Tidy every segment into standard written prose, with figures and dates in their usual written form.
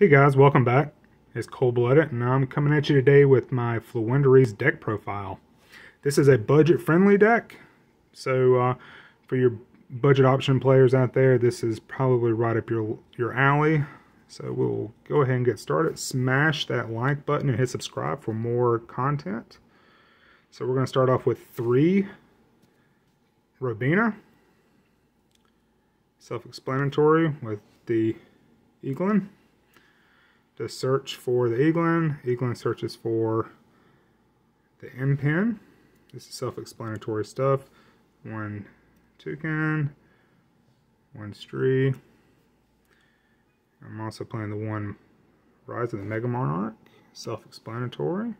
Hey guys, welcome back. It's Cold Blooded, and I'm coming at you today with my Floowandereeze deck profile. This is a budget-friendly deck, so for your budget option players out there, this is probably right up your alley. So we'll go ahead and get started. Smash that like button and hit subscribe for more content. So we're going to start off with 3 Robina. Self-explanatory with the Eaglin. To search for the Eaglin. Eaglin searches for the M-Pin. This is self-explanatory stuff. 1 Toucan, 1 Stree. I'm also playing the 1 Rise of the Mega Monarch. Self-explanatory.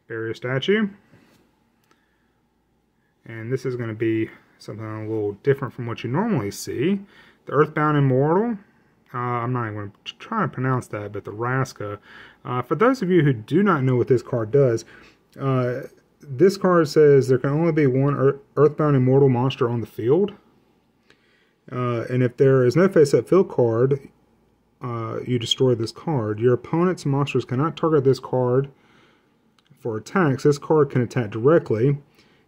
Barrier Statue. And this is going to be something a little different from what you normally see. The Earthbound Immortal. I'm not even going to try to pronounce that, but the Raska. For those of you who do not know what this card does, this card says there can only be 1 Earthbound Immortal monster on the field. And if there is no face-up field card, you destroy this card. Your opponent's monsters cannot target this card for attacks. This card can attack directly.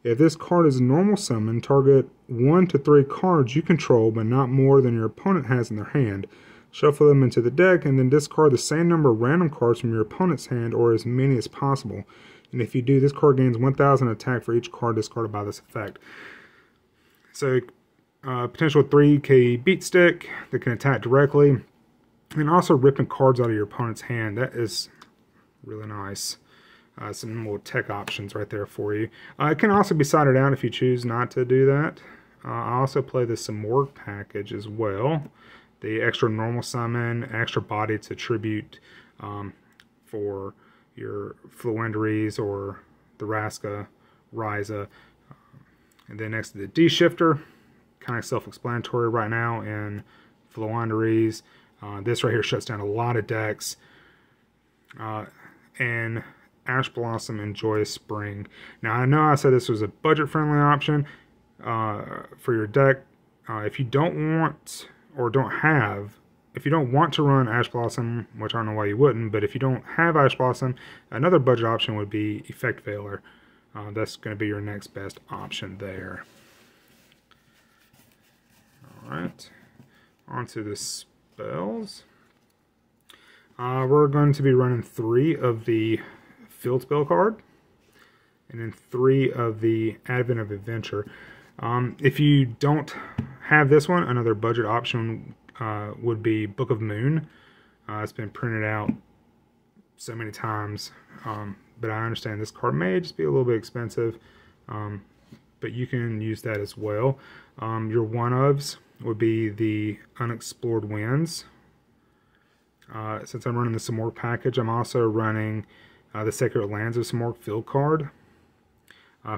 If this card is a normal summon, target 1 to 3 cards you control, but not more than your opponent has in their hand. Shuffle them into the deck, and then discard the same number of random cards from your opponent's hand, or as many as possible. And if you do, this card gains 1,000 attack for each card discarded by this effect. So, potential 3k beat stick that can attack directly, and also ripping cards out of your opponent's hand. That is really nice. Some little tech options right there for you. It can also be sided out if you choose not to do that. I also play the Samorg package as well. The extra normal summon, extra body to tribute for your Floowandereeze or the Raska, Ryza. And then next to the D-Shifter, kind of self-explanatory right now in Floowandereeze. This right here shuts down a lot of decks. And Ash Blossom and Joyous Spring. Now I know I said this was a budget-friendly option for your deck. If you don't want or if you don't want to run Ash Blossom, which I don't know why you wouldn't, but if you don't have Ash Blossom, another budget option would be Effect Veiler. That's going to be your next best option there. Alright, on to the spells. We're going to be running 3 of the Field Spell card, and then 3 of the Advent of Adventure. If you don't have this one, another budget option would be Book of Moon. It's been printed out so many times, but I understand this card may just be a little bit expensive, but you can use that as well. Your one-ofs would be the Unexplored Winds. Since I'm running the Samorg package, I'm also running the Sacred Lands of Samorg field card.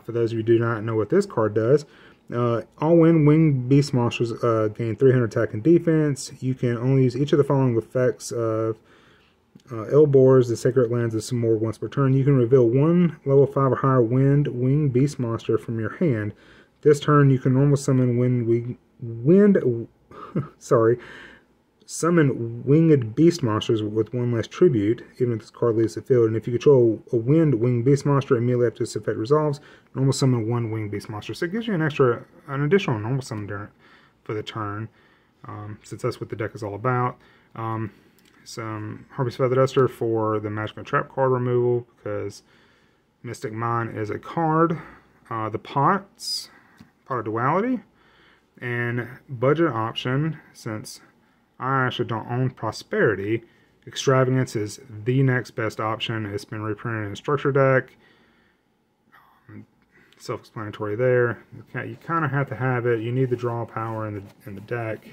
For those of you who do not know what this card does, all winged beast monsters gain 300 attack and defense. You can only use each of the following effects of Elborz, the Sacred Lands of Samorg once per turn. You can reveal 1 level 5 or higher winged beast monster from your hand. This turn, you can normal summon summon winged beast monsters with 1 less tribute, even if this card leaves the field. And if you control a winged beast monster, immediately after this effect resolves, normal summon 1 winged beast monster. So it gives you an additional normal summon for the turn, since that's what the deck is all about. Some Harpy's Feather Duster for the Magical Trap card removal, because Mystic Mind is a card. The Pot of Duality, and budget option, since I actually don't own Prosperity, Extravagance is the next best option. It's been reprinted in a structure deck. Self-explanatory there. You kind of have to have it. You need the draw power in the deck.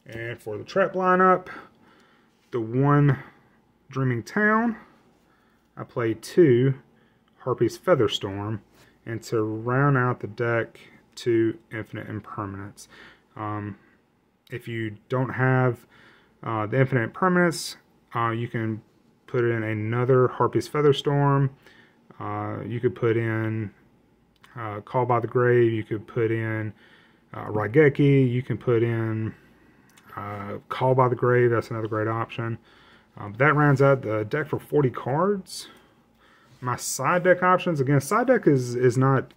And for the trap lineup, the 1 Dreaming Town. I play 2 Harpy's Featherstorm, and to round out the deck, 2 Infinite Impermanence. If you don't have the Infinite Impermanence, you can put in another Harpy's Featherstorm. You could put in Call by the Grave. You could put in Raigeki. You can put in Call by the Grave, that's another great option. That rounds out the deck for 40 cards. My side deck options, again, side deck is not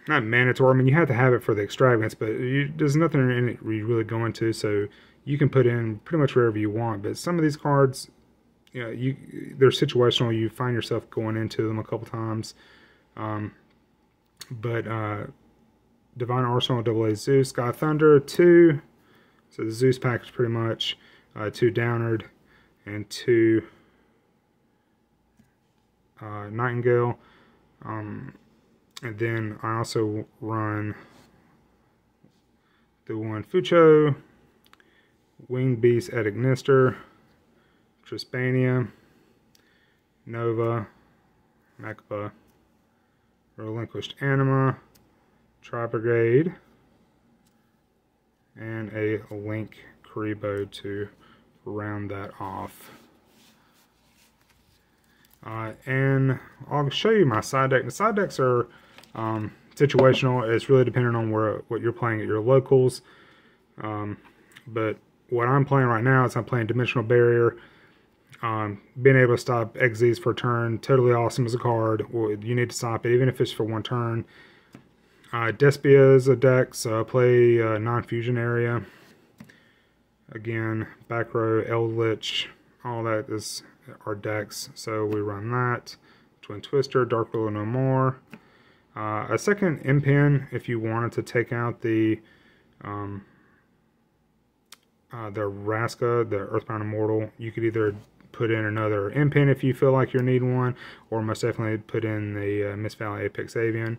mandatory. I mean, you have to have it for the extravagance, but there's nothing in it you really go into, so you can put in pretty much wherever you want. But some of these cards, they're situational. You find yourself going into them a couple times. Divine Arsenal, AA Zeus, Sky Thunder, 2. So the Zeus package pretty much, 2 Downard, and 2 Nightingale. And then I also run the one Fucho, Winged Beast at Ignister, Trispania, Nova, Makba, Relinquished Anima, Tri-Brigade, and a Link Karibo to round that off. And I'll show you my side deck. The side decks are situational. It's really dependent on what you're playing at your locals. But what I'm playing right now is I'm playing Dimensional Barrier. Being able to stop Xyz for a turn, totally awesome as a card. You need to stop it, even if it's for one turn. Despia is a deck, so I play non-fusion area. Again, back row, Eldritch, all that is our decks, so we run that. Twin Twister, Dark Willow No More. A second Impin if you wanted to take out the Raska, the Earthbound Immortal. You could either put in another Impin if you feel like you need one, or most definitely put in the Mist Valley Apex Avian.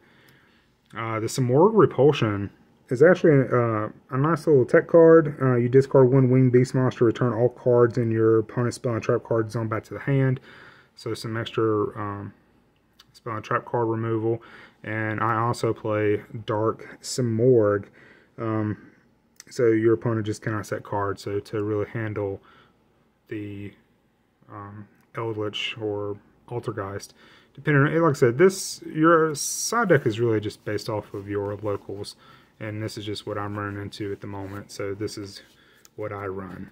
The Simorg Repulsion is actually a nice little tech card. You discard 1 Winged Beast monster, return all cards in your opponent's spell and trap card zone back to the hand. So some extra spell and trap card removal. And I also play Dark Simorg. So your opponent just cannot set cards. So to really handle the Eldritch or Altergeist, depending on, like I said, your side deck is really just based off of your locals. And this is just what I'm running into at the moment. So this is what I run.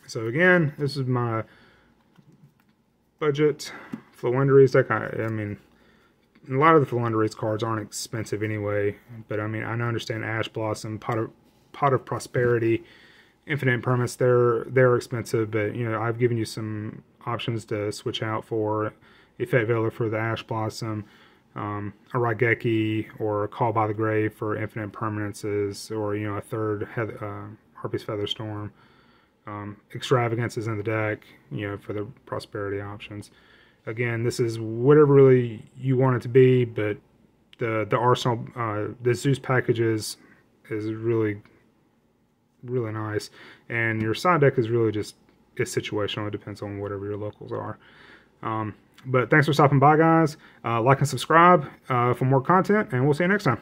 So again, this is my budget Floowandereeze deck. I mean, a lot of the Floowandereeze cards aren't expensive anyway. But I mean, I understand Ash Blossom, Pot of Prosperity, Infinite Impermanence. They're expensive, but you know, I've given you some options to switch out for Effect Veiler for the Ash Blossom. A Raigeki or a Call by the Grave for infinite permanences, or you know, a third Harpy's Featherstorm. Extravagance is in the deck, you know, for the prosperity options. Again, this is whatever really you want it to be, but the arsenal, the Zeus packages is really nice, and your side deck is really just situational. It depends on whatever your locals are. But thanks for stopping by, guys. Like and subscribe for more content, and we'll see you next time.